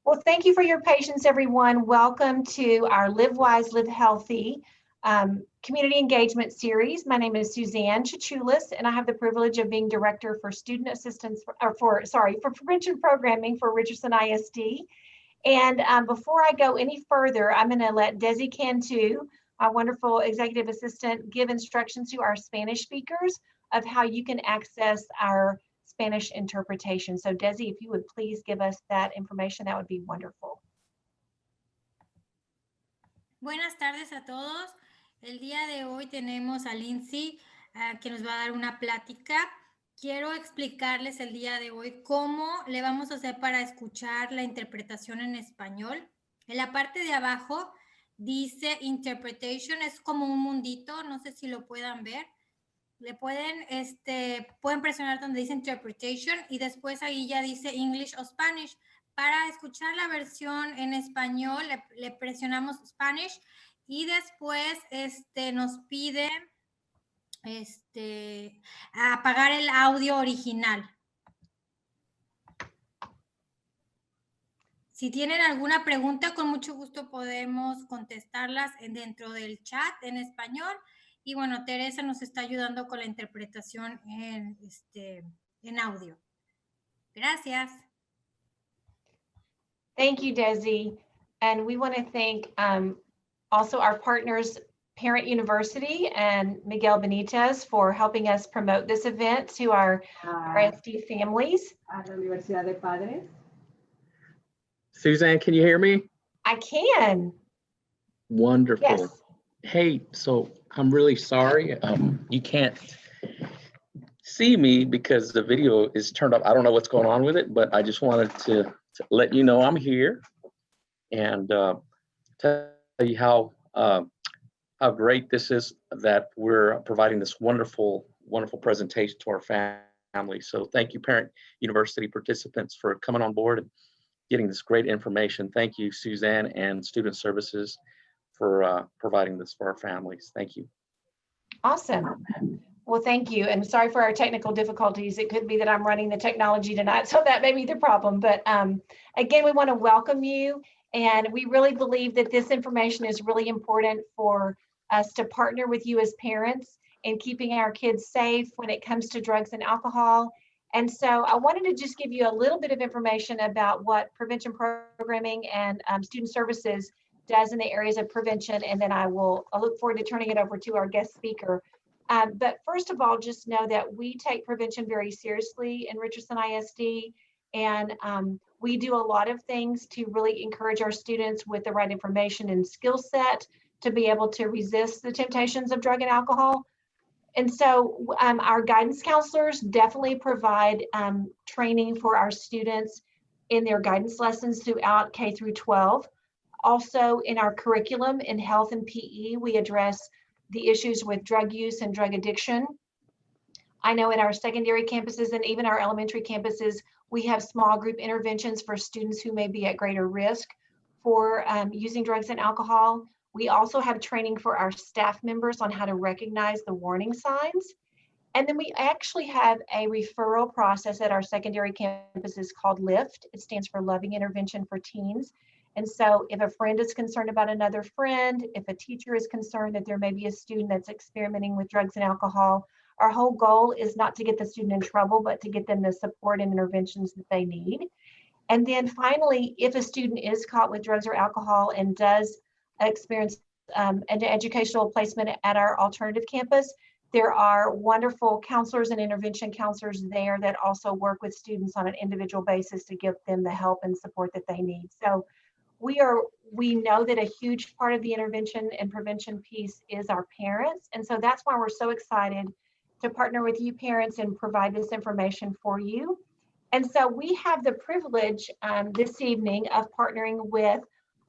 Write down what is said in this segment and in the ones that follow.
Well, thank you for your patience, everyone. Welcome to our Live Wise, Live Healthy community engagement series. My name is Suzanne Chichulis, and I have the privilege of being Director for Student Assistance, for Prevention Programming for Richardson ISD. And before I go any further, I'm going to let Desi Cantu, our wonderful executive assistant, give instructions to our Spanish speakers of how you can access our Spanish interpretation. So Desi, if you would please give us that information, that would be wonderful. Buenas tardes a todos. El día de hoy tenemos a Lindsay que nos va a dar una plática. Quiero explicarles el día de hoy cómo le vamos a hacer para escuchar la interpretación en español. En la parte de abajo dice Interpretation, es como un mundito, no sé si lo puedan ver. Le pueden presionar donde dice Interpretation y después ahí ya dice English o Spanish. Para escuchar la versión en español le presionamos Spanish y después nos pide apagar el audio original. Si tienen alguna pregunta, con mucho gusto podemos contestarlas dentro del chat en español. Y bueno, Teresa nos está ayudando con la interpretación en audio. Gracias. Thank you, Desi. And we want to thank also our partners, Parent University and Miguel Benitez, for helping us promote this event to our ISD families. A la Universidad de Padres. Suzanne, can you hear me? I can. Wonderful. Yes. Hey, so I'm really sorry. You can't see me because the video is turned off. I don't know what's going on with it, but I just wanted to let you know I'm here and tell you how great this is that we're providing this wonderful, wonderful presentation to our family. So thank you, Parent University participants, for coming on board and getting this great information. Thank you, Suzanne and Student Services, for providing this for our families. Thank you. Awesome. Well, thank you. And sorry for our technical difficulties. It could be that I'm running the technology tonight, so that may be the problem. But again, we want to welcome you. And we really believe that this information is really important for us to partner with you as parents in keeping our kids safe when it comes to drugs and alcohol. And so I wanted to just give you a little bit of information about what prevention programming and student services does in the areas of prevention, and then I look forward to turning it over to our guest speaker. But first of all, just know that we take prevention very seriously in Richardson ISD, and we do a lot of things to really encourage our students with the right information and skill set to be able to resist the temptations of drug and alcohol. And so our guidance counselors definitely provide training for our students in their guidance lessons throughout K through 12. Also in our curriculum in health and PE, we address the issues with drug use and drug addiction. I know in our secondary campuses and even our elementary campuses, we have small group interventions for students who may be at greater risk for using drugs and alcohol. We also have training for our staff members on how to recognize the warning signs. And then we actually have a referral process at our secondary campuses called LIFT. It stands for Loving Intervention for Teens. And so if a friend is concerned about another friend, if a teacher is concerned that there may be a student that's experimenting with drugs and alcohol, our whole goal is not to get the student in trouble, but to get them the support and interventions that they need. And then finally, if a student is caught with drugs or alcohol and does experience an educational placement at our alternative campus, there are wonderful counselors and intervention counselors there that also work with students on an individual basis to give them the help and support that they need. So we know that a huge part of the intervention and prevention piece is our parents. And so that's why we're so excited to partner with you parents and provide this information for you. And so we have the privilege this evening of partnering with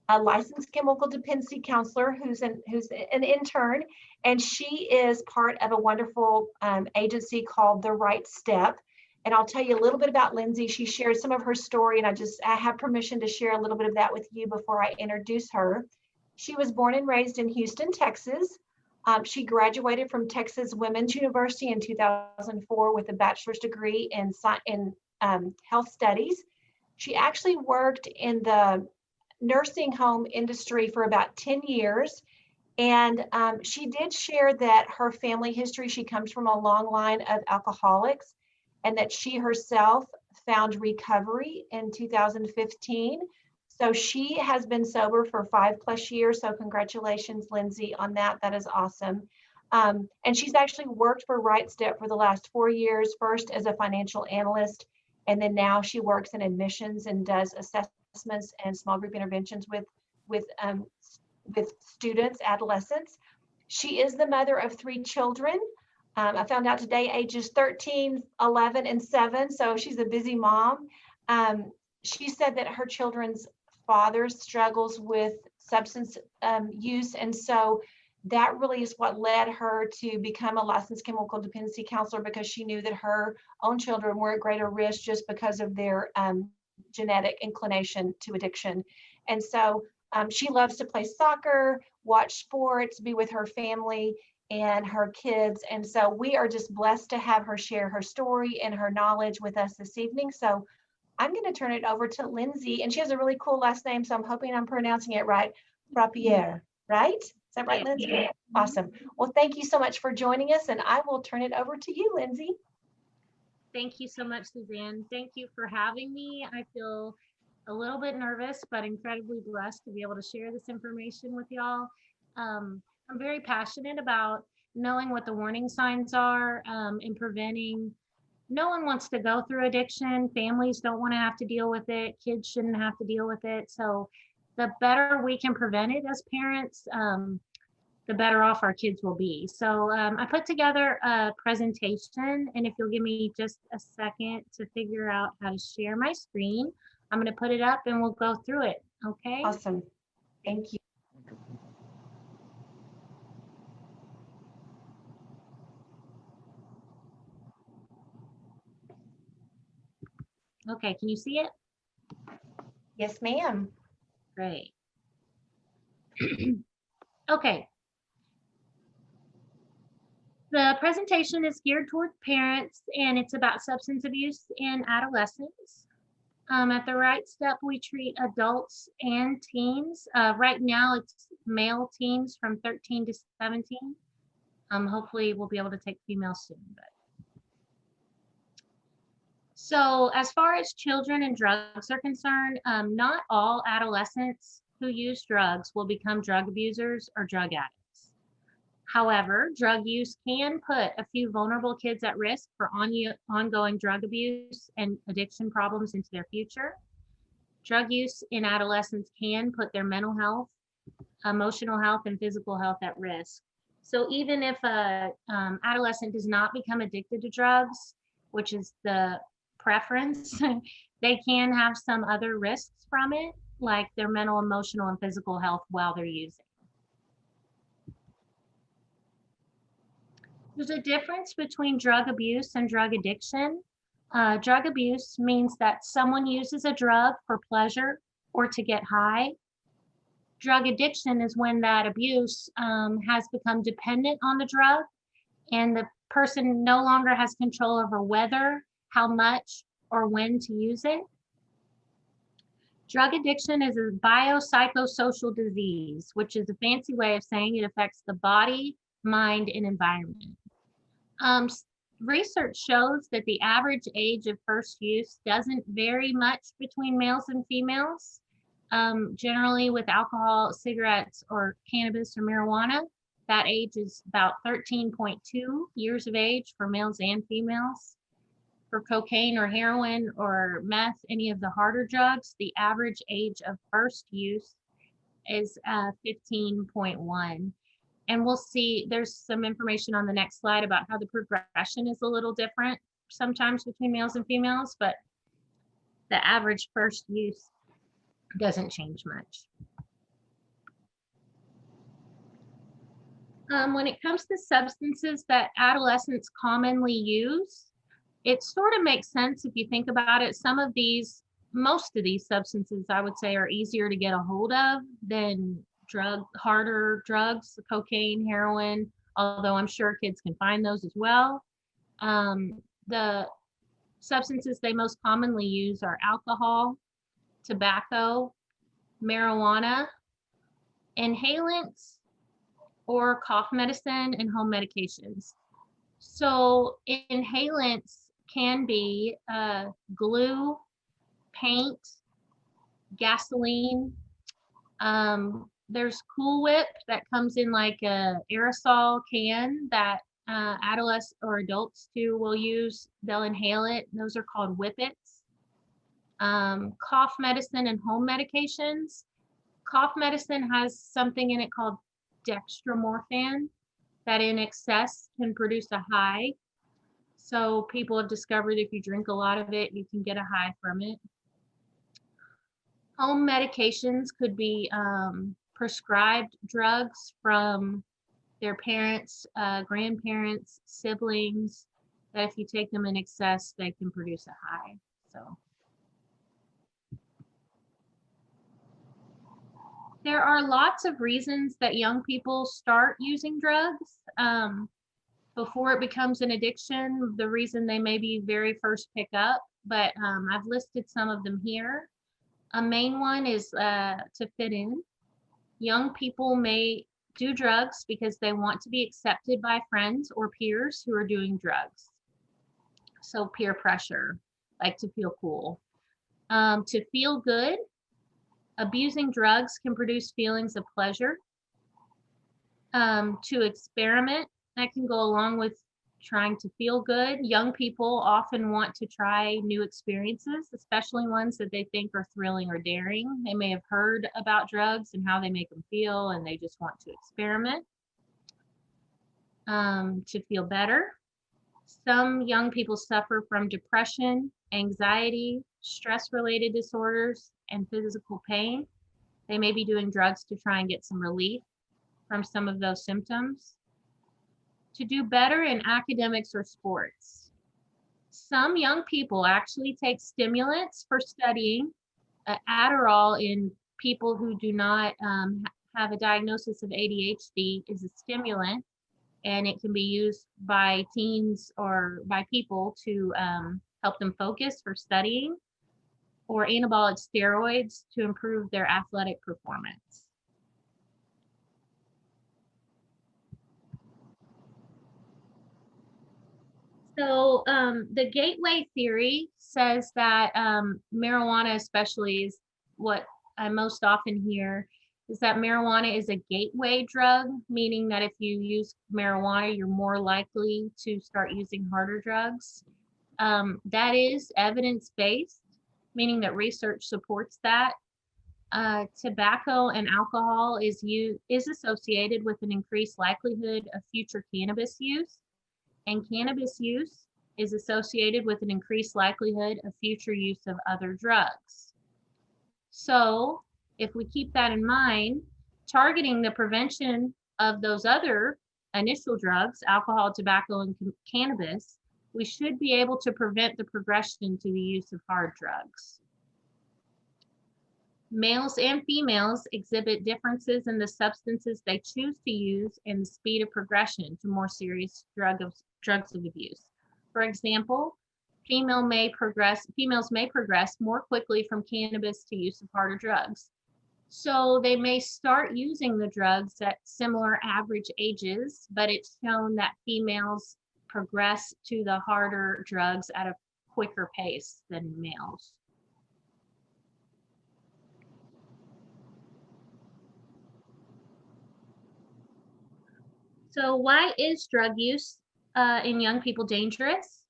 a licensed chemical dependency counselor who's an intern, and she is part of a wonderful agency called The Right Step. And I'll tell you a little bit about Lindsay. She shared some of her story, and I have permission to share a little bit of that with you before I introduce her. She was born and raised in Houston, Texas. She graduated from Texas Women's University in 2004 with a bachelor's degree in health studies. She actually worked in the nursing home industry for about 10 years. And she did share that her family history, she comes from a long line of alcoholics, and that she herself found recovery in 2015. So she has been sober for 5+ years. So congratulations, Lindsay, on that. That is awesome. And she's actually worked for Right Step for the last 4 years, first as a financial analyst, and then now she works in admissions and does assessments and small group interventions with students, adolescents. She is the mother of 3 children. I found out today, ages 13, 11, and 7. So she's a busy mom. She said that her children's father struggles with substance use. And so that really is what led her to become a licensed chemical dependency counselor, because she knew that her own children were at greater risk just because of their genetic inclination to addiction. And so she loves to play soccer, watch sports, be with her family and her kids. And so we are just blessed to have her share her story and her knowledge with us this evening. So I'm going to turn it over to Lindsay, and she has a really cool last name, so I'm hoping I'm pronouncing it right. Frappier, right? Is that right, Lindsay? Yeah. Awesome. Well, thank you so much for joining us, and I will turn it over to you, Lindsay. Thank you so much, Suzanne. Thank you for having me. I feel a little bit nervous, but incredibly blessed to be able to share this information with y'all. I'm very passionate about knowing what the warning signs are and preventing. No one wants to go through addiction. Families don't want to have to deal with it. Kids shouldn't have to deal with it. So the better we can prevent it as parents, the better off our kids will be. So I put together a presentation, and if you'll give me just a second to figure out how to share my screen, I'm going to put it up and we'll go through it. Okay. Awesome. Thank you. Okay. Can you see it? Yes, ma'am. Great. Okay. The presentation is geared toward parents, and it's about substance abuse in adolescents. At the Right Step, we treat adults and teens. Right now, it's male teens from 13 to 17. Hopefully, we'll be able to take females soon. So as far as children and drugs are concerned, not all adolescents who use drugs will become drug abusers or drug addicts. However, drug use can put a few vulnerable kids at risk for ongoing drug abuse and addiction problems into their future. Drug use in adolescents can put their mental health, emotional health, and physical health at risk. So even if a adolescent does not become addicted to drugs, which is the preference, they can have some other risks from it, like their mental, emotional, and physical health while they're using. There's a difference between drug abuse and drug addiction. Drug abuse means that someone uses a drug for pleasure or to get high. Drug addiction is when that abuse has become dependent on the drug, and the person no longer has control over whether, how much, or when to use it. Drug addiction is a biopsychosocial disease, which is a fancy way of saying it affects the body, mind, and environment. Research shows that the average age of first use doesn't vary much between males and females. Generally with alcohol, cigarettes, or cannabis or marijuana, that age is about 13.2 years of age for males and females. For cocaine or heroin or meth, any of the harder drugs, the average age of first use is 15.1. And we'll see, there's some information on the next slide about how the progression is a little different sometimes between males and females, but the average first use doesn't change much. When it comes to substances that adolescents commonly use, it sort of makes sense if you think about it. Most of these substances, I would say, are easier to get a hold of than harder drugs, cocaine, heroin, although I'm sure kids can find those as well. The substances they most commonly use are alcohol, tobacco, marijuana, inhalants, or cough medicine and home medications. So inhalants can be glue, paint, gasoline. There's Cool Whip that comes in like a aerosol can that adolescents or adults too will use. They'll inhale it. Those are called whippets. Cough medicine and home medications. Cough medicine has something in it called dextromorphan that in excess can produce a high. So people have discovered if you drink a lot of it, you can get a high from it. Home medications could be prescribed drugs from their parents, grandparents, siblings, that if you take them in excess, they can produce a high. So there are lots of reasons that young people start using drugs. Before it becomes an addiction, the reason they maybe very first pick up, but I've listed some of them here. A main one is to fit in. Young people may do drugs because they want to be accepted by friends or peers who are doing drugs. So peer pressure, like to feel cool. To feel good, abusing drugs can produce feelings of pleasure. To experiment, that can go along with trying to feel good. Young people often want to try new experiences, especially ones that they think are thrilling or daring. They may have heard about drugs and how they make them feel, and they just want to experiment. To feel better. Some young people suffer from depression, anxiety, stress-related disorders, and physical pain. They may be doing drugs to try and get some relief from some of those symptoms. To do better in academics or sports. Some young people actually take stimulants for studying. Adderall in people who do not have a diagnosis of ADHD is a stimulant, and it can be used by teens or by people to help them focus for studying, or anabolic steroids to improve their athletic performance. So the gateway theory says that marijuana especially is what I most often hear, is that marijuana is a gateway drug, meaning that if you use marijuana, you're more likely to start using harder drugs. That is evidence-based, meaning that research supports that. Tobacco and alcohol is associated with an increased likelihood of future cannabis use. And cannabis use is associated with an increased likelihood of future use of other drugs. So if we keep that in mind, targeting the prevention of those other initial drugs, alcohol, tobacco, and cannabis, we should be able to prevent the progression to the use of hard drugs. Males and females exhibit differences in the substances they choose to use and the speed of progression to more serious drugs of abuse. For example, females may progress more quickly from cannabis to use of harder drugs. So they may start using the drugs at similar average ages, but it's shown that females progress to the harder drugs at a quicker pace than males. So why is drug use in young people dangerous?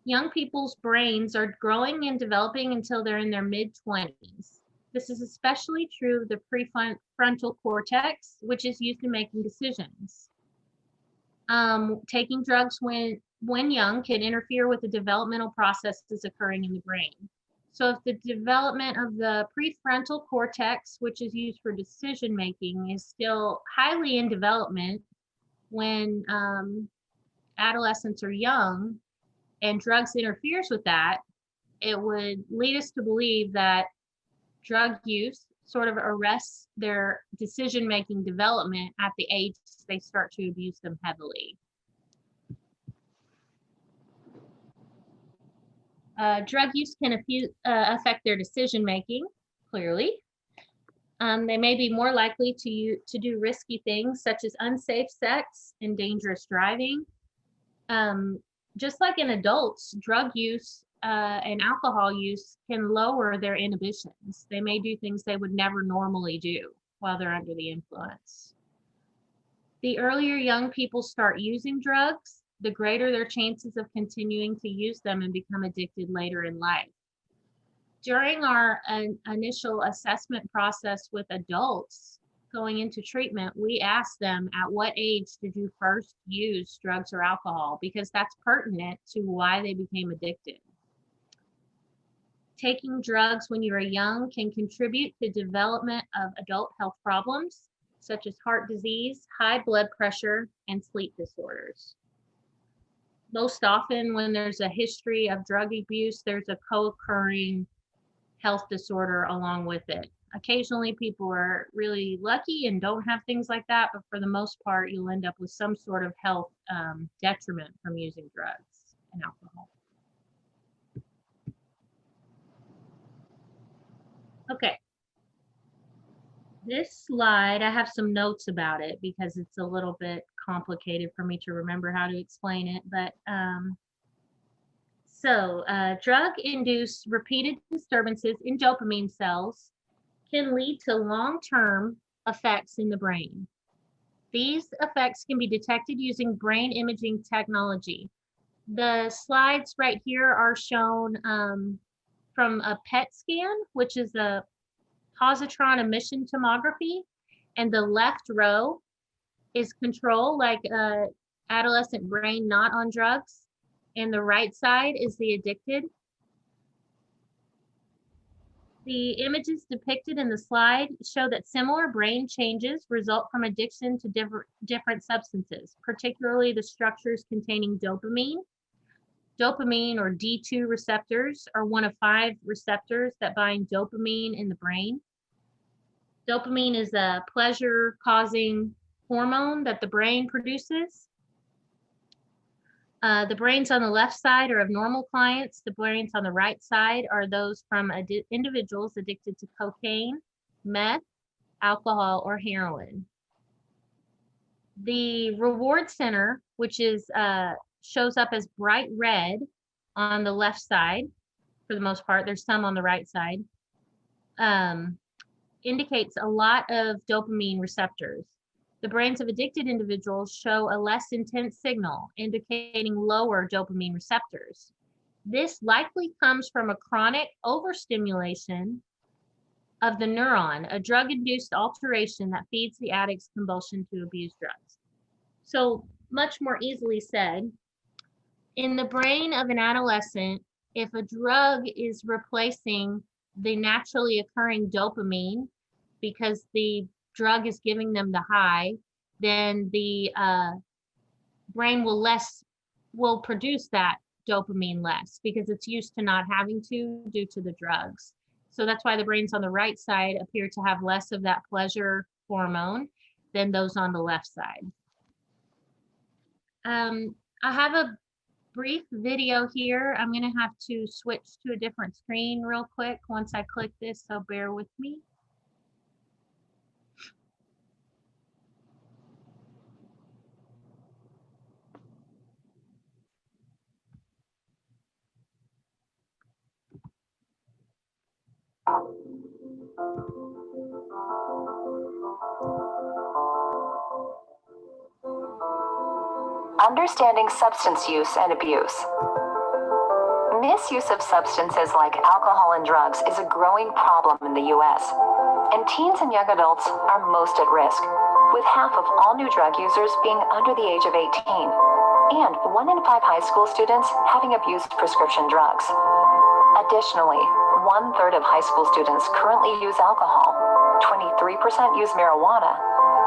Young people's brains are growing and developing until they're in their mid-20s. This is especially true of the prefrontal cortex, which is used in making decisions. Taking drugs when young can interfere with the developmental processes occurring in the brain. So if the development of the prefrontal cortex, which is used for decision making, is still highly in development when adolescents are young and drugs interferes with that, it would lead us to believe that drug use sort of arrests their decision-making development at the age they start to abuse them heavily. Drug use can affect their decision-making. clearly. They may be more likely to do risky things such as unsafe sex and dangerous driving. Just like in adults, drug use and alcohol use can lower their inhibitions. They may do things they would never normally do while they're under the influence. The earlier young people start using drugs, the greater their chances of continuing to use them and become addicted later in life. During our initial assessment process with adults going into treatment, we ask them, at what age did you first use drugs or alcohol? Because that's pertinent to why they became addicted. Taking drugs when you are young can contribute to development of adult health problems, such as heart disease, high blood pressure, and sleep disorders. Most often when there's a history of drug abuse, there's a co-occurring health disorder along with it. Occasionally people are really lucky and don't have things like that, but for the most part, you'll end up with some sort of health detriment from using drugs and alcohol. Okay. This slide, I have some notes about it because it's a little bit complicated for me to remember how to explain it, but drug-induced repeated disturbances in dopamine cells can lead to long-term effects in the brain. These effects can be detected using brain imaging technology. The slides right here are shown from a PET scan, which is a positron emission tomography, and the left row is control, like adolescent brain not on drugs, and the right side is the addicted. The images depicted in the slide show that similar brain changes result from addiction to different substances, particularly the structures containing dopamine. Dopamine, or D2 receptors, are one of 5 receptors that bind dopamine in the brain. Dopamine is a pleasure-causing hormone that the brain produces. The brains on the left side are of normal clients. The brains on the right side are those from individuals addicted to cocaine, meth, alcohol, or heroin. The reward center, which is shows up as bright red on the left side, for the most part, there's some on the right side, indicates a lot of dopamine receptors. The brains of addicted individuals show a less intense signal, indicating lower dopamine receptors. This likely comes from a chronic overstimulation of the neuron, a drug-induced alteration that feeds the addict's compulsion to abuse drugs. So, much more easily said, in the brain of an adolescent, if a drug is replacing the naturally occurring dopamine because the drug is giving them the high, then the brain will produce that dopamine less because it's used to not having to due to the drugs. So that's why the brains on the right side appear to have less of that pleasure hormone than those on the left side. I have a brief video here. I'm going to have to switch to a different screen real quick once I click this, so bear with me. Understanding substance use and abuse. Misuse of substances like alcohol and drugs is a growing problem in the U.S., and teens and young adults are most at risk, with half of all new drug users being under the age of 18, and 1 in 5 high school students having abused prescription drugs. Additionally, 1/3 of high school students currently use alcohol, 23% use marijuana,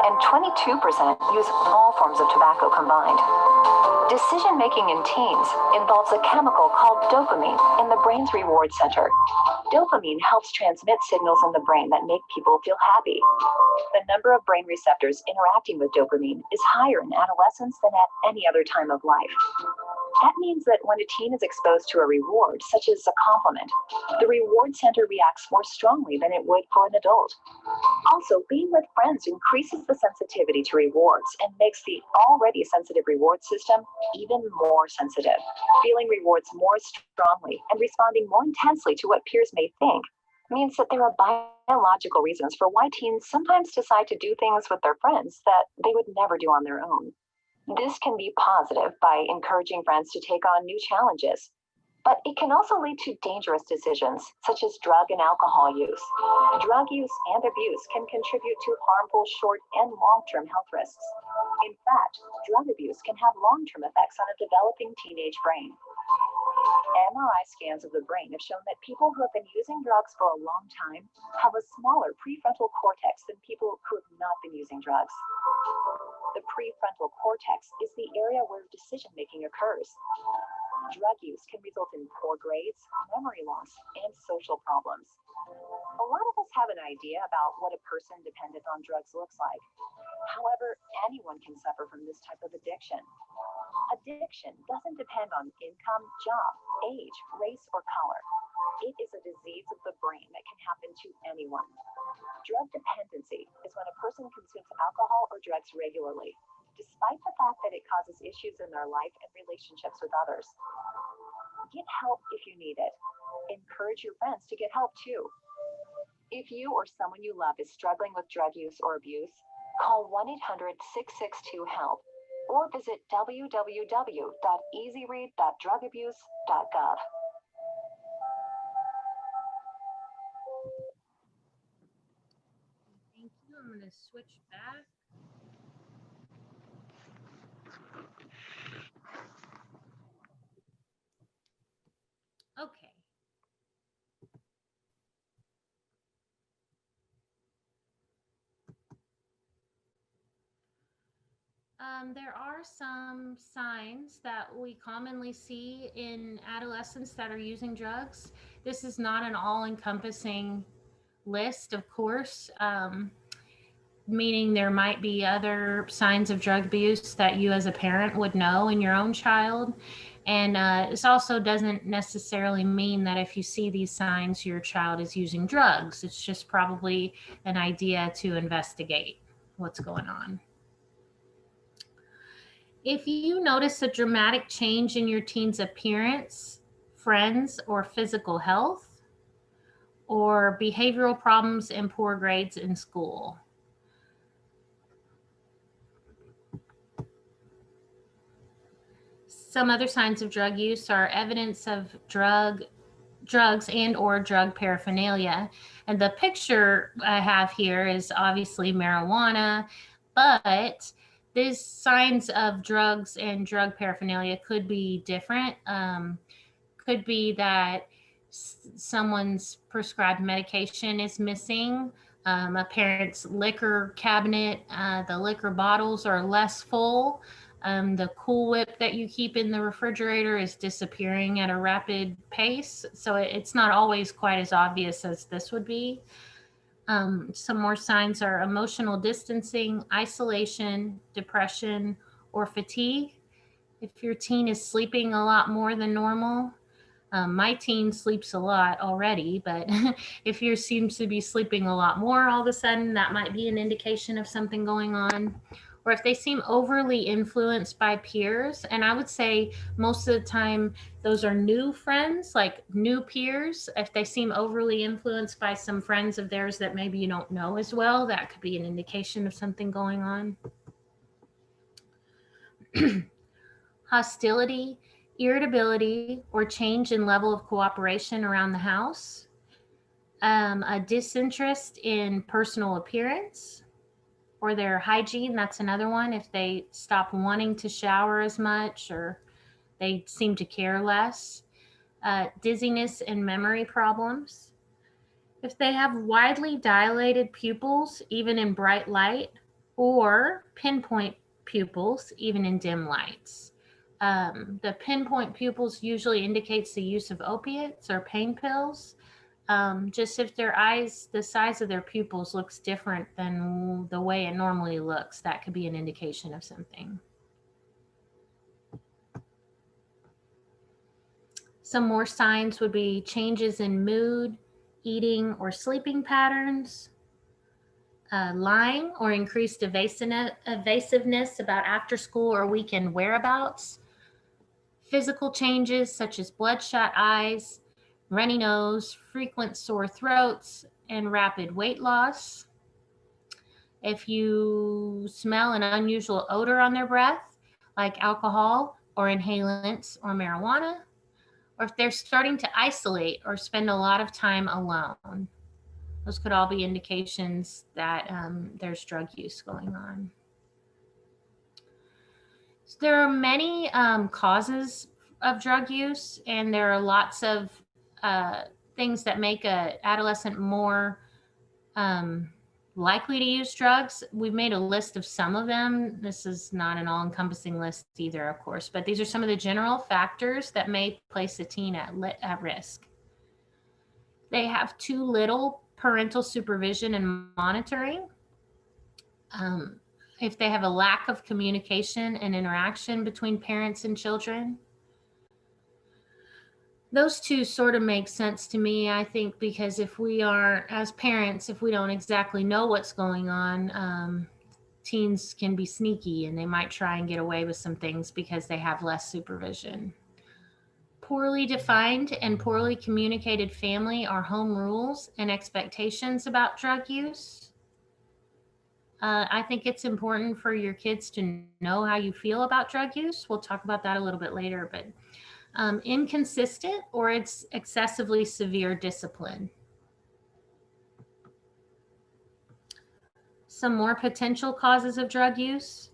and 22% use all forms of tobacco combined. Decision-making in teens involves a chemical called dopamine in the brain's reward center. Dopamine helps transmit signals in the brain that make people feel happy. The number of brain receptors interacting with dopamine is higher in adolescence than at any other time of life. That means that when a teen is exposed to a reward, such as a compliment, the reward center reacts more strongly than it would for an adult. Also, being with friends increases the sensitivity to rewards and makes the already sensitive reward system even more sensitive. Feeling rewards more strongly and responding more intensely to what peers may think means that there are biological reasons for why teens sometimes decide to do things with their friends that they would never do on their own. This can be positive by encouraging friends to take on new challenges, but it can also lead to dangerous decisions, such as drug and alcohol use. Drug use and abuse can contribute to harmful short and long-term health risks. In fact, drug abuse can have long-term effects on a developing teenage brain. MRI scans of the brain have shown that people who have been using drugs for a long time have a smaller prefrontal cortex than people who have not been using drugs. The prefrontal cortex is the area where decision-making occurs. Drug use can result in poor grades, memory loss, and social problems. A lot of us have an idea about what a person dependent on drugs looks like. However, anyone can suffer from this type of addiction. Addiction doesn't depend on income, job, age, race, or color. It is a disease of the brain that can happen to anyone. Drug dependency is when a person consumes alcohol or drugs regularly, despite the fact that it causes issues in their life and relationships with others. Get help if you need it. Encourage your friends to get help too. If you or someone you love is struggling with drug use or abuse, call 1-800-662-HELP or visit www.easyread.drugabuse.gov. Thank you. I'm going to switch back. Okay. There are some signs that we commonly see in adolescents that are using drugs. This is not an all-encompassing list, of course, meaning there might be other signs of drug abuse that you as a parent would know in your own child. And this also doesn't necessarily mean that if you see these signs, your child is using drugs. It's just probably an idea to investigate what's going on. If you notice a dramatic change in your teen's appearance, friends, or physical health, or behavioral problems and poor grades in school. Some other signs of drug use are evidence of drugs and or drug paraphernalia. And the picture I have here is obviously marijuana, but these signs of drugs and drug paraphernalia could be different. Could be that someone's prescribed medication is missing. A parent's liquor cabinet, the liquor bottles are less full. The Cool Whip that you keep in the refrigerator is disappearing at a rapid pace. So it's not always quite as obvious as this would be. Some more signs are emotional distancing, isolation, depression, or fatigue. If your teen is sleeping a lot more than normal, my teen sleeps a lot already, but if yours seems to be sleeping a lot more all of a sudden, that might be an indication of something going on. Or if they seem overly influenced by peers, and I would say most of the time those are new friends, like new peers. If they seem overly influenced by some friends of theirs that maybe you don't know as well, that could be an indication of something going on. Hostility, irritability, or change in level of cooperation around the house. A disinterest in personal appearance or their hygiene. That's another one. If they stop wanting to shower as much or they seem to care less. Dizziness and memory problems. If they have widely dilated pupils, even in bright light, or pinpoint pupils, even in dim lights. The pinpoint pupils usually indicates the use of opiates or pain pills. Just if their eyes, the size of their pupils looks different than the way it normally looks, that could be an indication of something. Some more signs would be changes in mood, eating or sleeping patterns, lying or increased evasiveness about after school or weekend whereabouts, physical changes such as bloodshot eyes, runny nose, frequent sore throats, and rapid weight loss. If you smell an unusual odor on their breath, like alcohol or inhalants or marijuana, or if they're starting to isolate or spend a lot of time alone. Those could all be indications that there's drug use going on. So there are many causes of drug use, and there are lots of things that make an adolescent more likely to use drugs. We've made a list of some of them. This is not an all-encompassing list either, of course, but these are some of the general factors that may place a teen at risk. They have too little parental supervision and monitoring. If they have a lack of communication and interaction between parents and children. Those two sort of make sense to me, I think, because if we are, as parents, if we don't exactly know what's going on, teens can be sneaky and they might try and get away with some things because they have less supervision. Poorly defined and poorly communicated family or home rules and expectations about drug use. I think it's important for your kids to know how you feel about drug use. We'll talk about that a little bit later, but inconsistent or it's excessively severe discipline. Some more potential causes of drug use.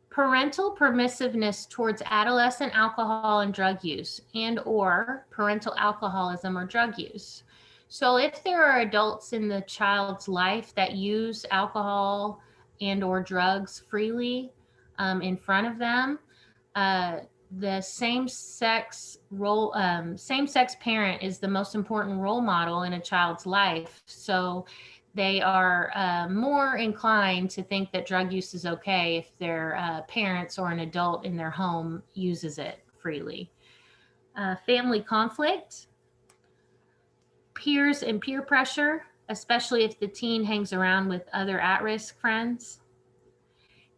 Parental permissiveness towards adolescent alcohol and drug use and or parental alcoholism or drug use. So if there are adults in the child's life that use alcohol and or drugs freely in front of them, the same-sex parent is the most important role model in a child's life. So they are more inclined to think that drug use is okay if their parents or an adult in their home uses it freely. Family conflict, peers and peer pressure, especially if the teen hangs around with other at-risk friends.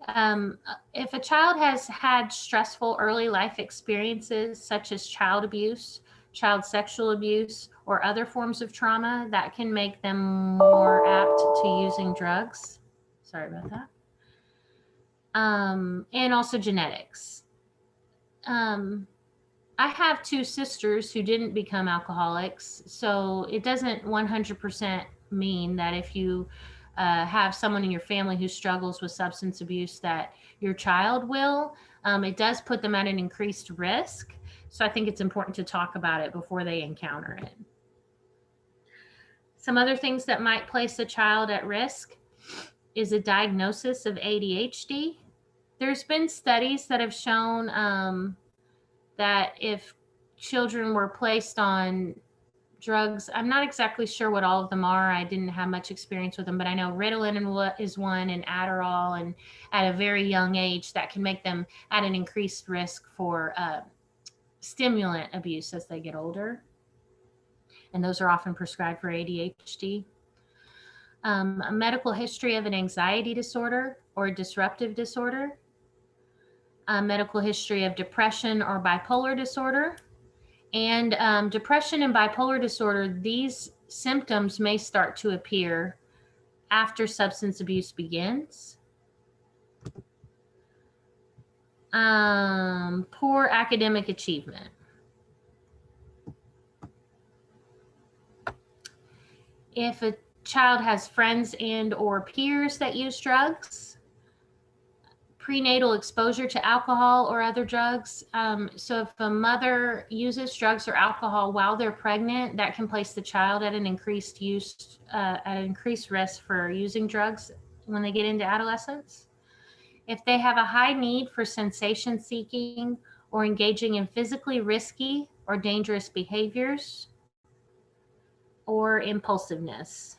If a child has had stressful early life experiences such as child abuse, child sexual abuse, or other forms of trauma, that can make them more apt to using drugs. Sorry about that. And also genetics. I have two sisters who didn't become alcoholics, so it doesn't 100% mean that if you have someone in your family who struggles with substance abuse that your child will. It does put them at an increased risk. So I think it's important to talk about it before they encounter it. Some other things that might place a child at risk is a diagnosis of ADHD. There's been studies that have shown that if children were placed on drugs, I'm not exactly sure what all of them are. I didn't have much experience with them, but I know Ritalin is one and Adderall, and at a very young age that can make them at an increased risk for stimulant abuse as they get older. And those are often prescribed for ADHD. A medical history of an anxiety disorder or a disruptive disorder. A medical history of depression or bipolar disorder. And depression and bipolar disorder, these symptoms may start to appear after substance abuse begins. Poor academic achievement. If a child has friends and or peers that use drugs, prenatal exposure to alcohol or other drugs. So if a mother uses drugs or alcohol while they're pregnant, that can place the child at an increased risk for using drugs when they get into adolescence. If they have a high need for sensation seeking or engaging in physically risky or dangerous behaviors, or impulsiveness.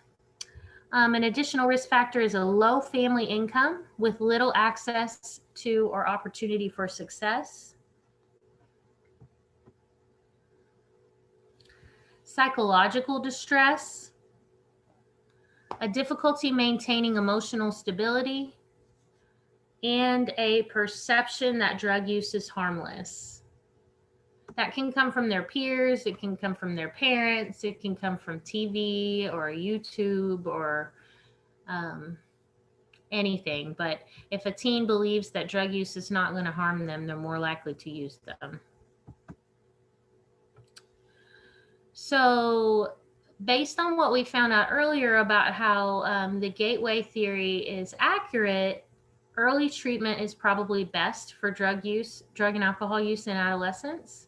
An additional risk factor is a low family income with little access to or opportunity for success. psychological distress, a difficulty maintaining emotional stability, and a perception that drug use is harmless. That can come from their peers, it can come from their parents, it can come from TV or YouTube or anything. But if a teen believes that drug use is not going to harm them, they're more likely to use them. So based on what we found out earlier about how the gateway theory is accurate, early treatment is probably best for drug and alcohol use in adolescents.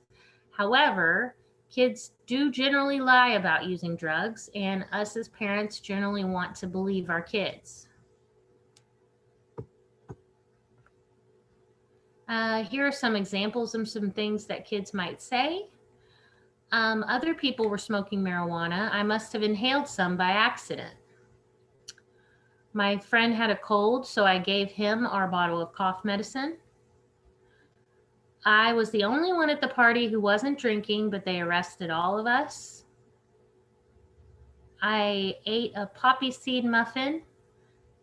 However, kids do generally lie about using drugs, and us as parents generally want to believe our kids. Here are some examples of some things that kids might say. Other people were smoking marijuana. I must have inhaled some by accident. My friend had a cold, so I gave him our bottle of cough medicine. I was the only one at the party who wasn't drinking, but they arrested all of us. I ate a poppy seed muffin.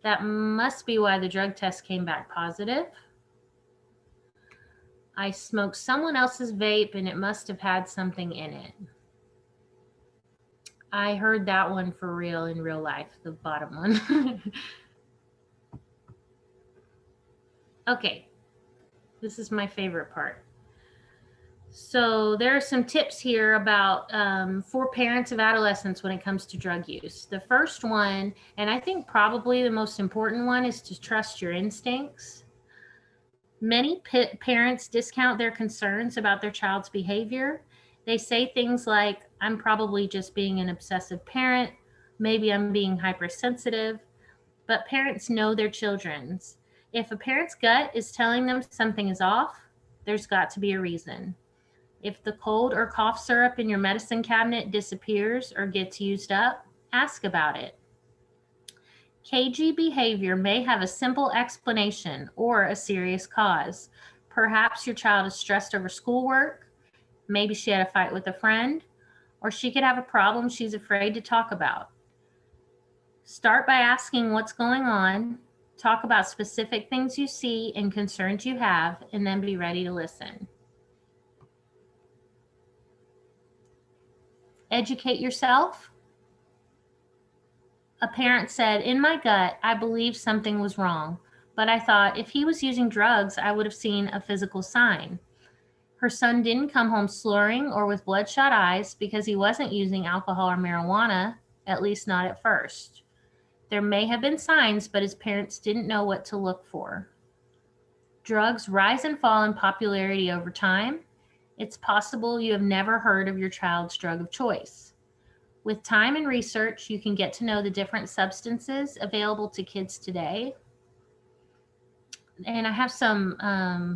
That must be why the drug test came back positive. I smoked someone else's vape and it must have had something in it. I heard that one for real in real life, the bottom one. Okay, this is my favorite part. So there are some tips here about for parents of adolescents when it comes to drug use. The first one, and I think probably the most important one, is to trust your instincts. Many parents discount their concerns about their child's behavior. They say things like, I'm probably just being an obsessive parent. Maybe I'm being hypersensitive. But parents know their children's. If a parent's gut is telling them something is off, there's got to be a reason. If the cold or cough syrup in your medicine cabinet disappears or gets used up, ask about it. Cagey behavior may have a simple explanation or a serious cause. Perhaps your child is stressed over schoolwork. Maybe she had a fight with a friend, or she could have a problem she's afraid to talk about. Start by asking what's going on, talk about specific things you see and concerns you have, and then be ready to listen. Educate yourself. A parent said, in my gut, I believed something was wrong, but I thought if he was using drugs, I would have seen a physical sign. Her son didn't come home slurring or with bloodshot eyes because he wasn't using alcohol or marijuana, at least not at first. There may have been signs, but his parents didn't know what to look for. Drugs rise and fall in popularity over time. It's possible you have never heard of your child's drug of choice. With time and research, you can get to know the different substances available to kids today. And I have some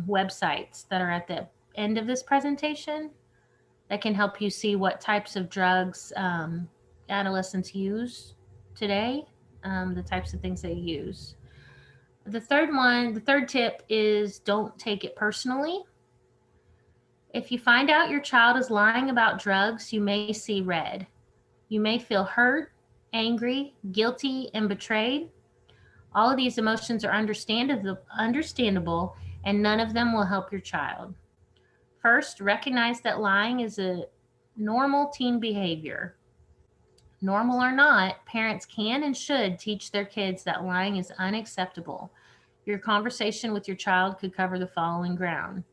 websites that are at the end of this presentation that can help you see what types of drugs adolescents use today, the types of things they use. The third tip is don't take it personally. If you find out your child is lying about drugs, you may see red. You may feel hurt, angry, guilty, and betrayed. All of these emotions are understandable, and none of them will help your child. First, recognize that lying is a normal teen behavior. Normal or not, parents can and should teach their kids that lying is unacceptable. Your conversation with your child could cover the following ground.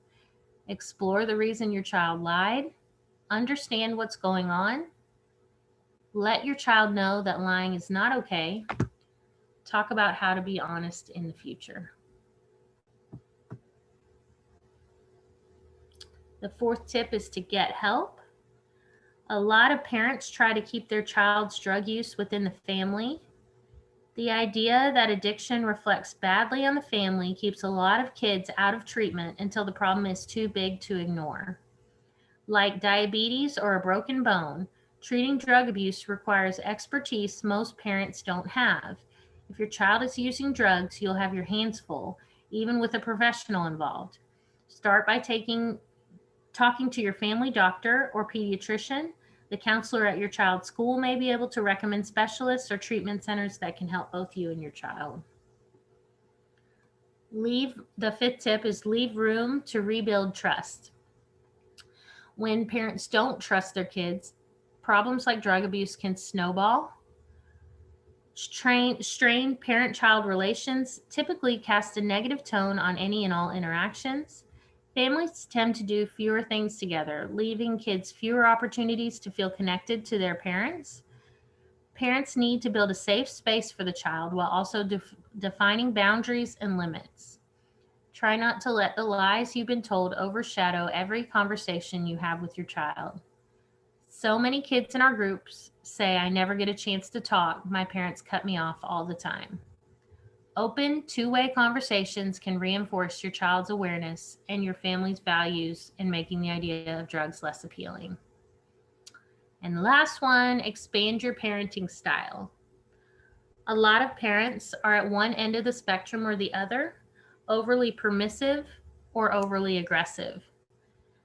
Explore the reason your child lied. Understand what's going on. Let your child know that lying is not okay. Talk about how to be honest in the future. The fourth tip is to get help. A lot of parents try to keep their child's drug use within the family. The idea that addiction reflects badly on the family keeps a lot of kids out of treatment until the problem is too big to ignore. Like diabetes or a broken bone, treating drug abuse requires expertise most parents don't have. If your child is using drugs, you'll have your hands full, even with a professional involved. Start by talking to your family doctor or pediatrician. The counselor at your child's school may be able to recommend specialists or treatment centers that can help both you and your child. The fifth tip is leave room to rebuild trust. When parents don't trust their kids, problems like drug abuse can snowball. Strained parent-child relations typically cast a negative tone on any and all interactions. Families tend to do fewer things together, leaving kids fewer opportunities to feel connected to their parents. Parents need to build a safe space for the child while also defining boundaries and limits. Try not to let the lies you've been told overshadow every conversation you have with your child. So many kids in our groups say, "I never get a chance to talk. My parents cut me off all the time." Open, two-way conversations can reinforce your child's awareness and your family's values in making the idea of drugs less appealing. And the last one, expand your parenting style. A lot of parents are at one end of the spectrum or the other, overly permissive or overly aggressive.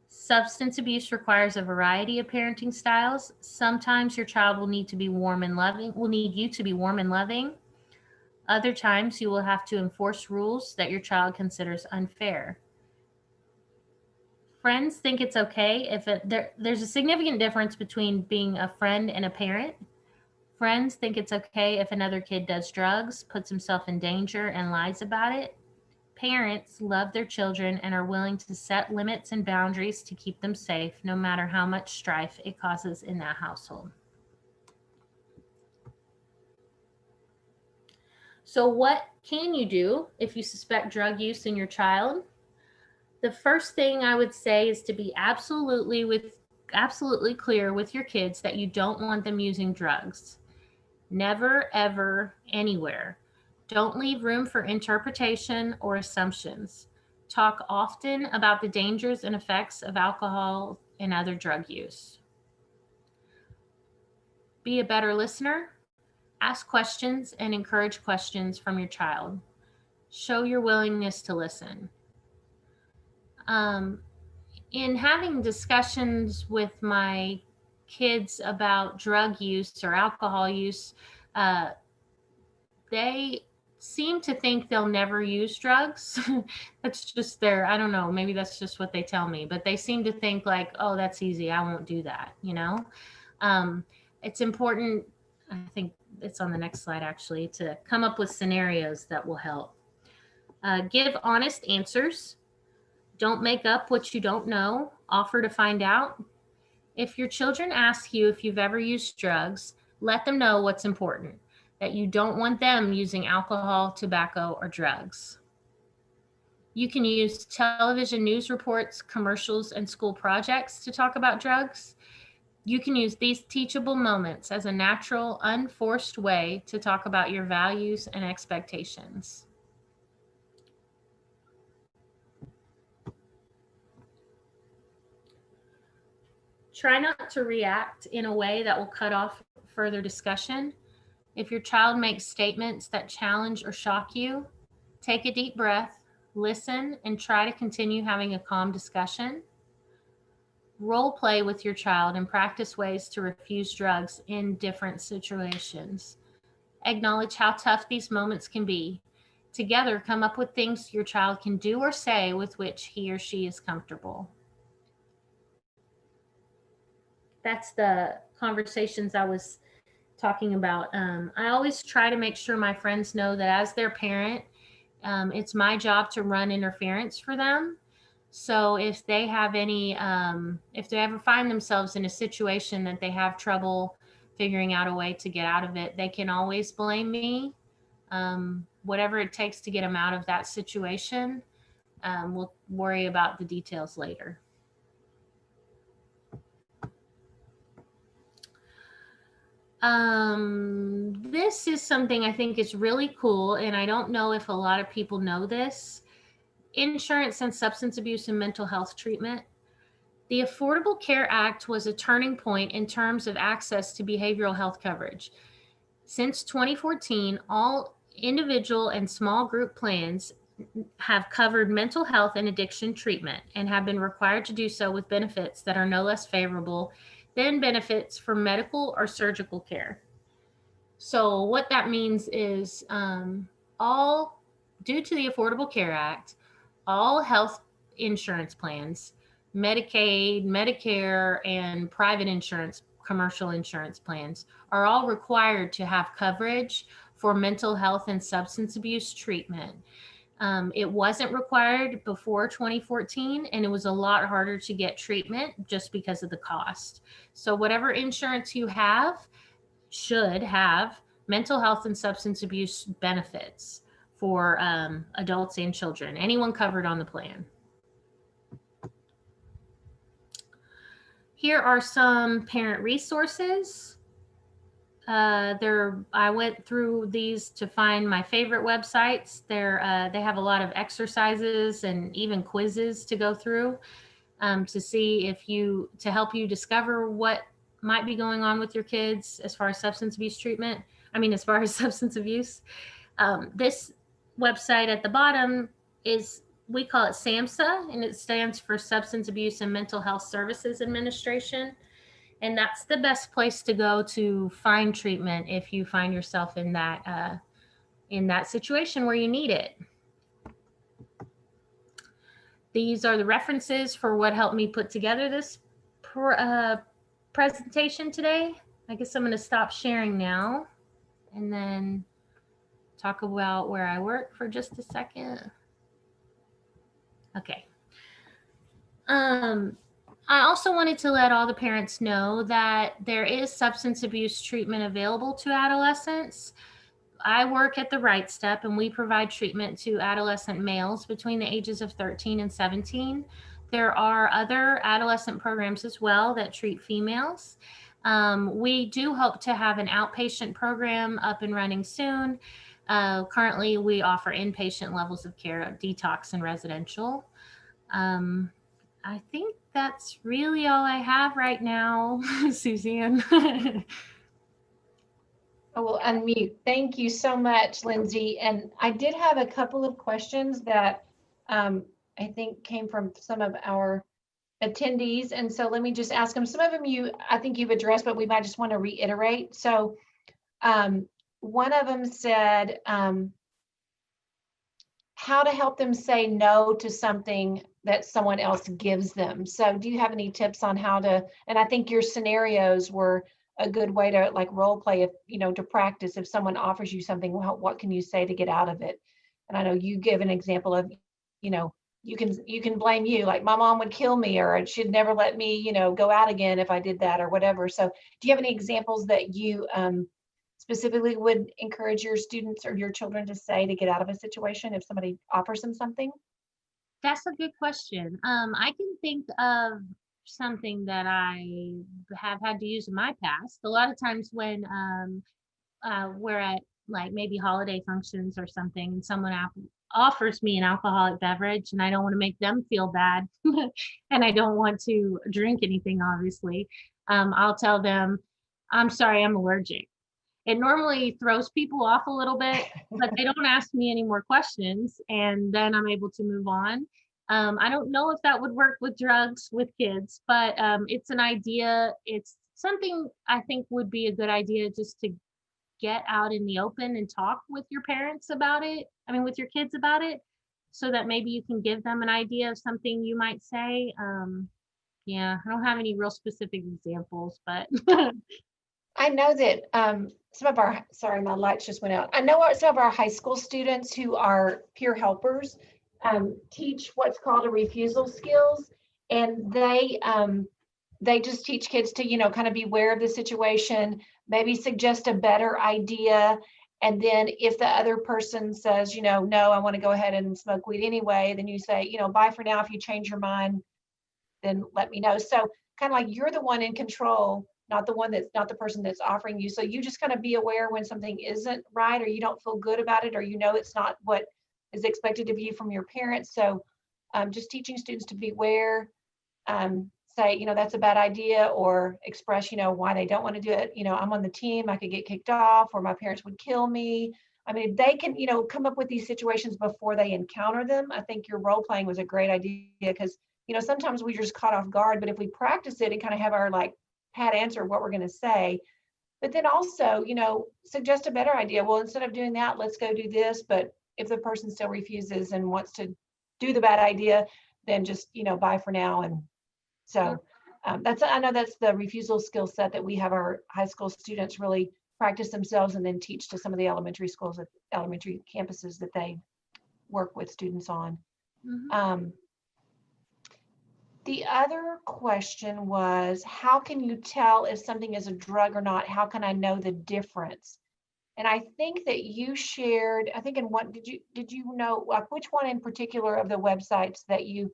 Substance abuse requires a variety of parenting styles. Sometimes your child will need you to be warm and loving. Other times you will have to enforce rules that your child considers unfair. Friends think it's okay if there's a significant difference between being a friend and a parent. Friends think it's okay if another kid does drugs, puts himself in danger, and lies about it. Parents love their children and are willing to set limits and boundaries to keep them safe, no matter how much strife it causes in that household. So what can you do if you suspect drug use in your child? The first thing I would say is to be absolutely clear with your kids that you don't want them using drugs. Never, ever, anywhere. Don't leave room for interpretation or assumptions. Talk often about the dangers and effects of alcohol and other drug use. Be a better listener. Ask questions and encourage questions from your child. Show your willingness to listen. In having discussions with my kids about drug use or alcohol use, they seem to think they'll never use drugs. That's just I don't know, maybe that's just what they tell me, but they seem to think like, oh, that's easy, I won't do that, It's important, I think it's on the next slide actually, to come up with scenarios that will help. Give honest answers. Don't make up what you don't know. Offer to find out. If your children ask you if you've ever used drugs, let them know what's important, that you don't want them using alcohol, tobacco, or drugs. You can use television news reports, commercials, and school projects to talk about drugs. You can use these teachable moments as a natural, unforced way to talk about your values and expectations. Try not to react in a way that will cut off further discussion. If your child makes statements that challenge or shock you, take a deep breath, listen, and try to continue having a calm discussion. Role play with your child and practice ways to refuse drugs in different situations. Acknowledge how tough these moments can be. Together, come up with things your child can do or say with which he or she is comfortable. That's the conversations I was talking about. I always try to make sure my friends know that as their parent, it's my job to run interference for them. So if they have if they ever find themselves in a situation that they have trouble figuring out a way to get out of it, they can always blame me. Whatever it takes to get them out of that situation, we'll worry about the details later. This is something I think is really cool, and I don't know if a lot of people know this. Insurance and substance abuse and mental health treatment. The Affordable Care Act was a turning point in terms of access to behavioral health coverage. Since 2014, all individual and small group plans have covered mental health and addiction treatment and have been required to do so with benefits that are no less favorable then benefits from medical or surgical care. So what that means is all due to the Affordable Care Act, all health insurance plans, Medicaid, Medicare, and private insurance, commercial insurance plans are all required to have coverage for mental health and substance abuse treatment. It wasn't required before 2014, and it was a lot harder to get treatment just because of the cost. So whatever insurance you have should have mental health and substance abuse benefits for adults and children, anyone covered on the plan. Here are some parent resources. I went through these to find my favorite websites. They have a lot of exercises and even quizzes to go through to see to help you discover what might be going on with your kids as far as substance abuse treatment. As far as substance abuse. This website at the bottom we call it SAMHSA, and it stands for Substance Abuse and Mental Health Services Administration. And that's the best place to go to find treatment if you find yourself in that situation where you need it. These are the references for what helped me put together this presentation today. I guess I'm going to stop sharing now and then talk about where I work for just a second. Okay. I also wanted to let all the parents know that there is substance abuse treatment available to adolescents. I work at the Right Step, and we provide treatment to adolescent males between the ages of 13 and 17. There are other adolescent programs as well that treat females. We do hope to have an outpatient program up and running soon. Currently, we offer inpatient levels of care, detox, and residential. I think that's really all I have right now, Suzanne. I will unmute. Thank you so much, Lindsay. And I did have a couple of questions that I think came from some of our attendees. And so let me just ask them. Some of them I think you've addressed, but we might just want to reiterate. So one of them said, how to help them say no to something that someone else gives them. So do you have any tips on how to, and I think your scenarios were a good way to like role play, if, to practice, if someone offers you something, what can you say to get out of it? And I know you give an example of, you can blame you, like my mom would kill me, or she'd never let me, go out again if I did that or whatever. So do you have any examples that you specifically would encourage your students or your children to say to get out of a situation if somebody offers them something? That's a good question. I can think of something that I have had to use in my past. A lot of times when we're at like maybe holiday functions or something, and someone offers me an alcoholic beverage, and I don't want to make them feel bad, and I don't want to drink anything, obviously, I'll tell them, I'm sorry, I'm allergic. It normally throws people off a little bit, but they don't ask me any more questions, and then I'm able to move on. I don't know if that would work with drugs with kids, but it's an idea. It's something I think would be a good idea, just to get out in the open and talk with your parents about it. With your kids about it, so that maybe you can give them an idea of something you might say. Yeah, I don't have any real specific examples, but I know that some of our, sorry, my lights just went out. I know some of our high school students who are peer helpers teach what's called a refusal skills, and they just teach kids to, kind of be aware of the situation, maybe suggest a better idea. And then if the other person says, no, I want to go ahead and smoke weed anyway, then you say, bye for now. If you change your mind, then let me know. So kind of like you're the one in control, not the person that's offering you. So you just kind of be aware when something isn't right, or you don't feel good about it, or it's not what is expected of you from your parents. So just teaching students to be aware, say, that's a bad idea, or express, why they don't want to do it. I'm on the team, I could get kicked off, or my parents would kill me. If they can, come up with these situations before they encounter them. I think your role playing was a great idea, because, sometimes we're just caught off guard, but if we practice it and kind of have our like pat answer what we're going to say. But then also, suggest a better idea. Well, instead of doing that, let's go do this. But if the person still refuses and wants to do the bad idea, then just, bye for now. And so I know that's the refusal skill set that we have our high school students really practice themselves and then teach to some of the elementary schools, elementary campuses that they work with students on. The other question was, how can you tell if something is a drug or not? How can I know the difference? And I think that you shared, I think in what, did you know, which one in particular of the websites that you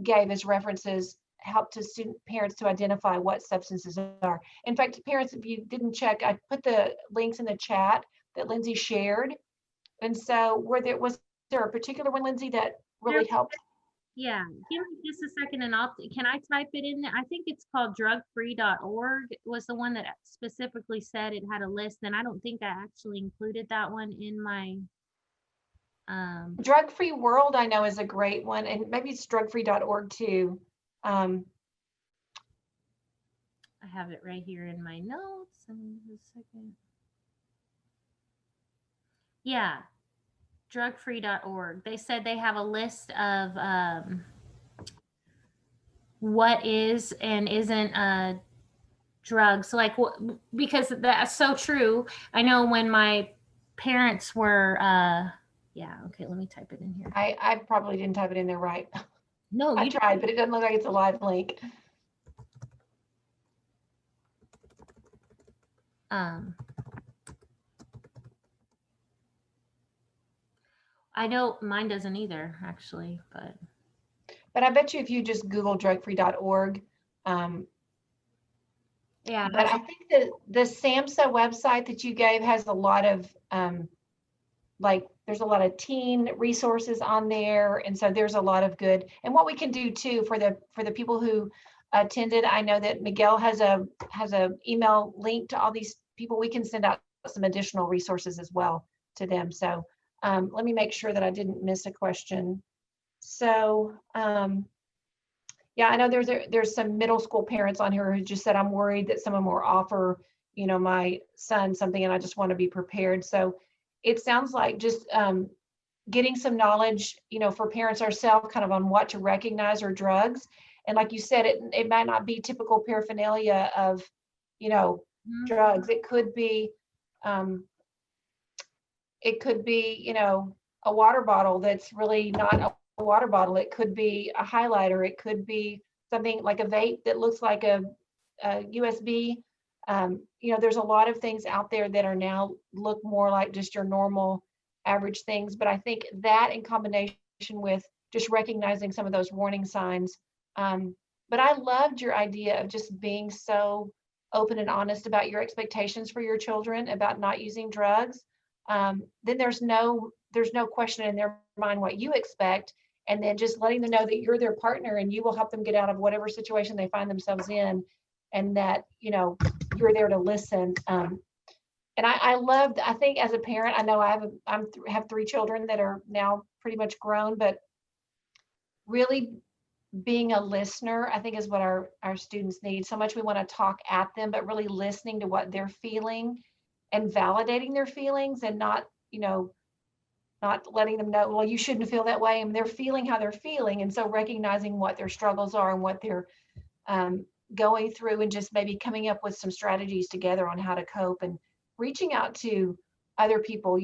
gave as references help to parents to identify what substances are? In fact, parents, if you didn't check, I put the links in the chat that Lindsay shared. And so was there a particular one, Lindsay, that really helped? Yeah, give me just a second and can I type it in there? I think it's called drugfree.org was the one that specifically said it had a list, and I don't think I actually included that one in my Drug Free World, I know, is a great one, and maybe it's drugfree.org too. I have it right here in my notes. A second. Yeah, drugfree.org. They said they have a list of what is and isn't drugs. Like, because that's so true. I know when my parents were, yeah, okay, let me type it in here. I probably didn't type it in there right. No, I tried, but it doesn't look like it's a live link. I know mine doesn't either, actually, but I bet you if you just Google drugfree.org, yeah. But I think that the SAMHSA website that you gave has a lot of there's a lot of teen resources on there, and so there's a lot of good. And what we can do too for the people who attended, I know that Miguel has a email link to all these people. We can send out some additional resources as well to them. So let me make sure that I didn't miss a question. So yeah, I know there's some middle school parents on here who just said, I'm worried that someone will offer, my son something, and I just want to be prepared. So it sounds like just getting some knowledge, for parents ourselves, kind of on what to recognize are drugs. And like you said, it might not be typical paraphernalia of, drugs. It could be, a water bottle that's really not a water bottle. It could be a highlighter. It could be something like a vape that looks like a USB. There's a lot of things out there that are now look more like just your normal average things. But I think that in combination with just recognizing some of those warning signs. But I loved your idea of just being so open and honest about your expectations for your children about not using drugs. Then there's no question in their mind what you expect, and then just letting them know that you're their partner and you will help them get out of whatever situation they find themselves in, and that you're there to listen. And I think as a parent, I know I have 3 children that are now pretty much grown, but really being a listener, I think, is what our students need. So much we want to talk at them, but really listening to what they're feeling and validating their feelings, and not letting them know, well, you shouldn't feel that way. And they're feeling how they're feeling. And so recognizing what their struggles are and what they're going through, and just maybe coming up with some strategies together on how to cope, and reaching out to other people,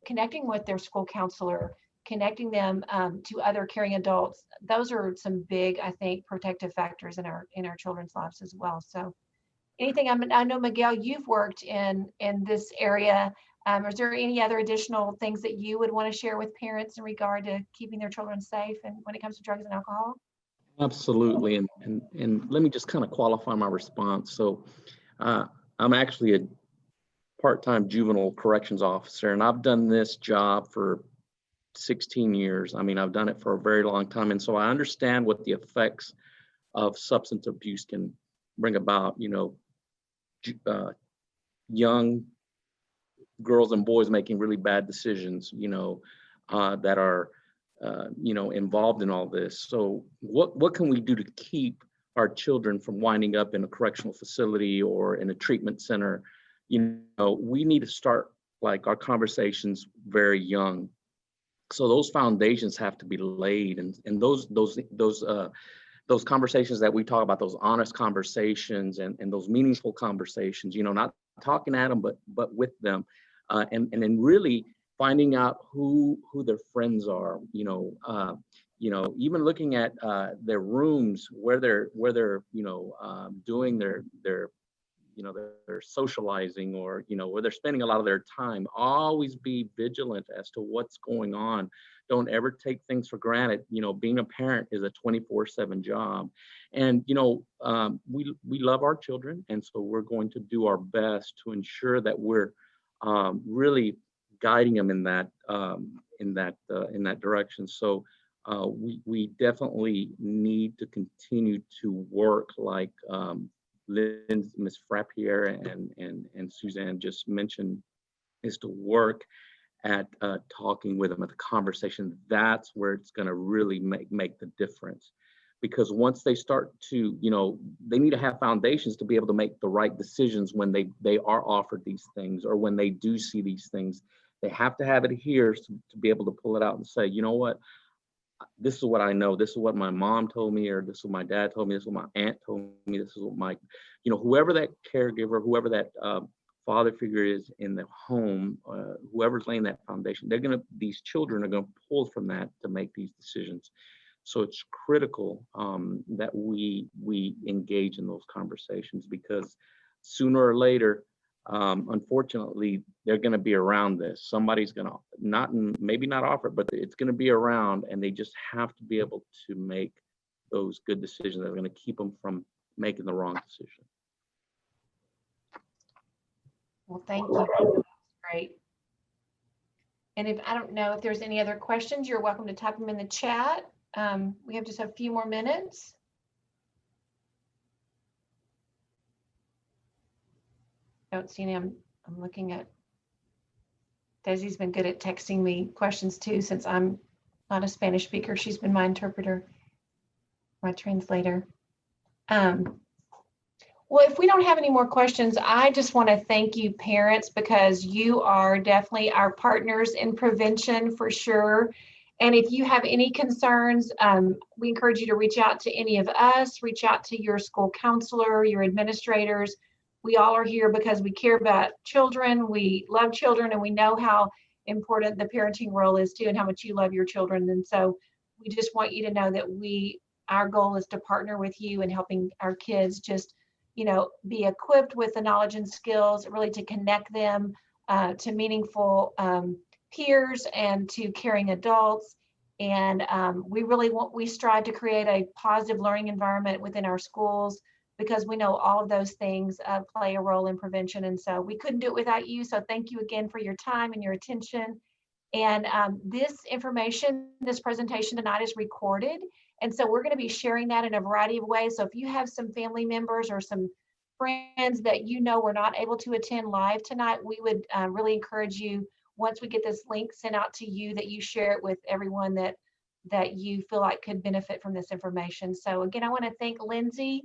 connecting with their school counselor, connecting them to other caring adults. Those are some big, I think, protective factors in our children's lives as well. So anything, I know, Miguel, you've worked in this area. Is there any other additional things that you would want to share with parents in regard to keeping their children safe and when it comes to drugs and alcohol? Absolutely. And let me just kind of qualify my response. So I'm actually a part-time juvenile corrections officer, and I've done this job for 16 years. I mean, I've done it for a very long time. And so I understand what the effects of substance abuse can bring about, young girls and boys making really bad decisions, that are, involved in all this. So what can we do to keep our children from winding up in a correctional facility or in a treatment center. We need to start like our conversations very young. So those foundations have to be laid, and those conversations that we talk about, those honest conversations and those meaningful conversations, not talking at them, but with them, and then really finding out who their friends are, even looking at their rooms where they're doing their socializing, or where they're spending a lot of their time. Always be vigilant as to what's going on. Don't ever take things for granted. Being a parent is a 24/7 job, and we love our children, and so we're going to do our best to ensure that we're really guiding them in that direction. So we definitely need to continue to work like Miss Frappier and Suzanne just mentioned, is to work at talking with them, at the conversation. That's where it's going to really make the difference. Because once they start to, they need to have foundations to be able to make the right decisions when they are offered these things, or when they do see these things. They have to have it here to be able to pull it out and say, you know what, this is what I know. This is what my mom told me, or this is what my dad told me. This is what my aunt told me. This is what my, whoever that caregiver, whoever that father figure is in the home, whoever's laying that foundation, these children are going to pull from that to make these decisions. So it's critical that we engage in those conversations, because sooner or later, unfortunately, they're going to be around this. Somebody's going to maybe not offer it, but it's going to be around, and they just have to be able to make those good decisions that are going to keep them from making the wrong decision. Well, thank you. That's great. And I don't know if there's any other questions, you're welcome to type them in the chat. We have just a few more minutes. Don't see any. I'm looking at, Desi's been good at texting me questions too, since I'm not a Spanish speaker. She's been my interpreter, my translator. Well, if we don't have any more questions, I just want to thank you, parents, because you are definitely our partners in prevention for sure. And if you have any concerns, we encourage you to reach out to any of us, reach out to your school counselor, your administrators. We all are here because we care about children, we love children, and we know how important the parenting role is too, and how much you love your children. And so we just want you to know that our goal is to partner with you in helping our kids just, be equipped with the knowledge and skills, really to connect them to meaningful peers and to caring adults. And we strive to create a positive learning environment within our schools, because we know all of those things play a role in prevention. And so we couldn't do it without you. So thank you again for your time and your attention. And this information, this presentation tonight is recorded. And so we're going to be sharing that in a variety of ways. So if you have some family members or some friends that were not able to attend live tonight, we would really encourage you, once we get this link sent out to you, that you share it with everyone that you feel like could benefit from this information. So again, I want to thank Lindsay.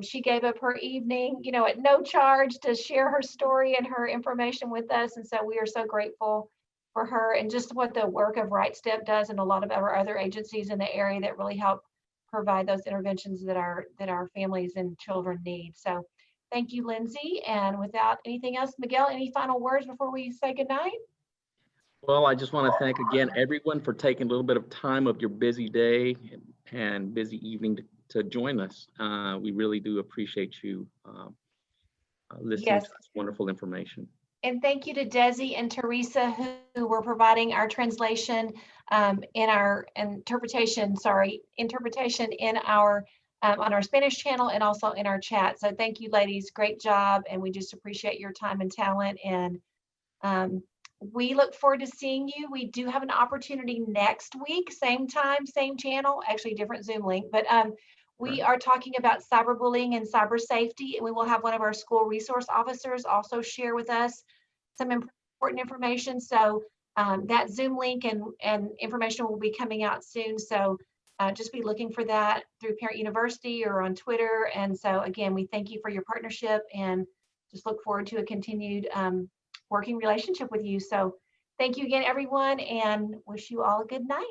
She gave up her evening, at no charge, to share her story and her information with us. And so we are so grateful for her, and just what the work of Right Step does, and a lot of our other agencies in the area that really help provide those interventions that our families and children need. So thank you, Lindsay. And without anything else, Miguel, any final words before we say goodnight? Well, I just want to thank again everyone for taking a little bit of time of your busy day and busy evening to join us. We really do appreciate you listening to this wonderful information. And thank you to Desi and Teresa, who were providing our translation in our interpretation in our on our Spanish channel, and also in our chat. So thank you, ladies. Great job. And we just appreciate your time and talent. And we look forward to seeing you. We do have an opportunity next week, same time, same channel, actually different Zoom link, but we are talking about cyberbullying and cyber safety, and we will have one of our school resource officers also share with us some important information. So that Zoom link and information will be coming out soon. So just be looking for that through Parent University or on Twitter. And so again, we thank you for your partnership and just look forward to a continued working relationship with you. So thank you again, everyone, and wish you all a good night.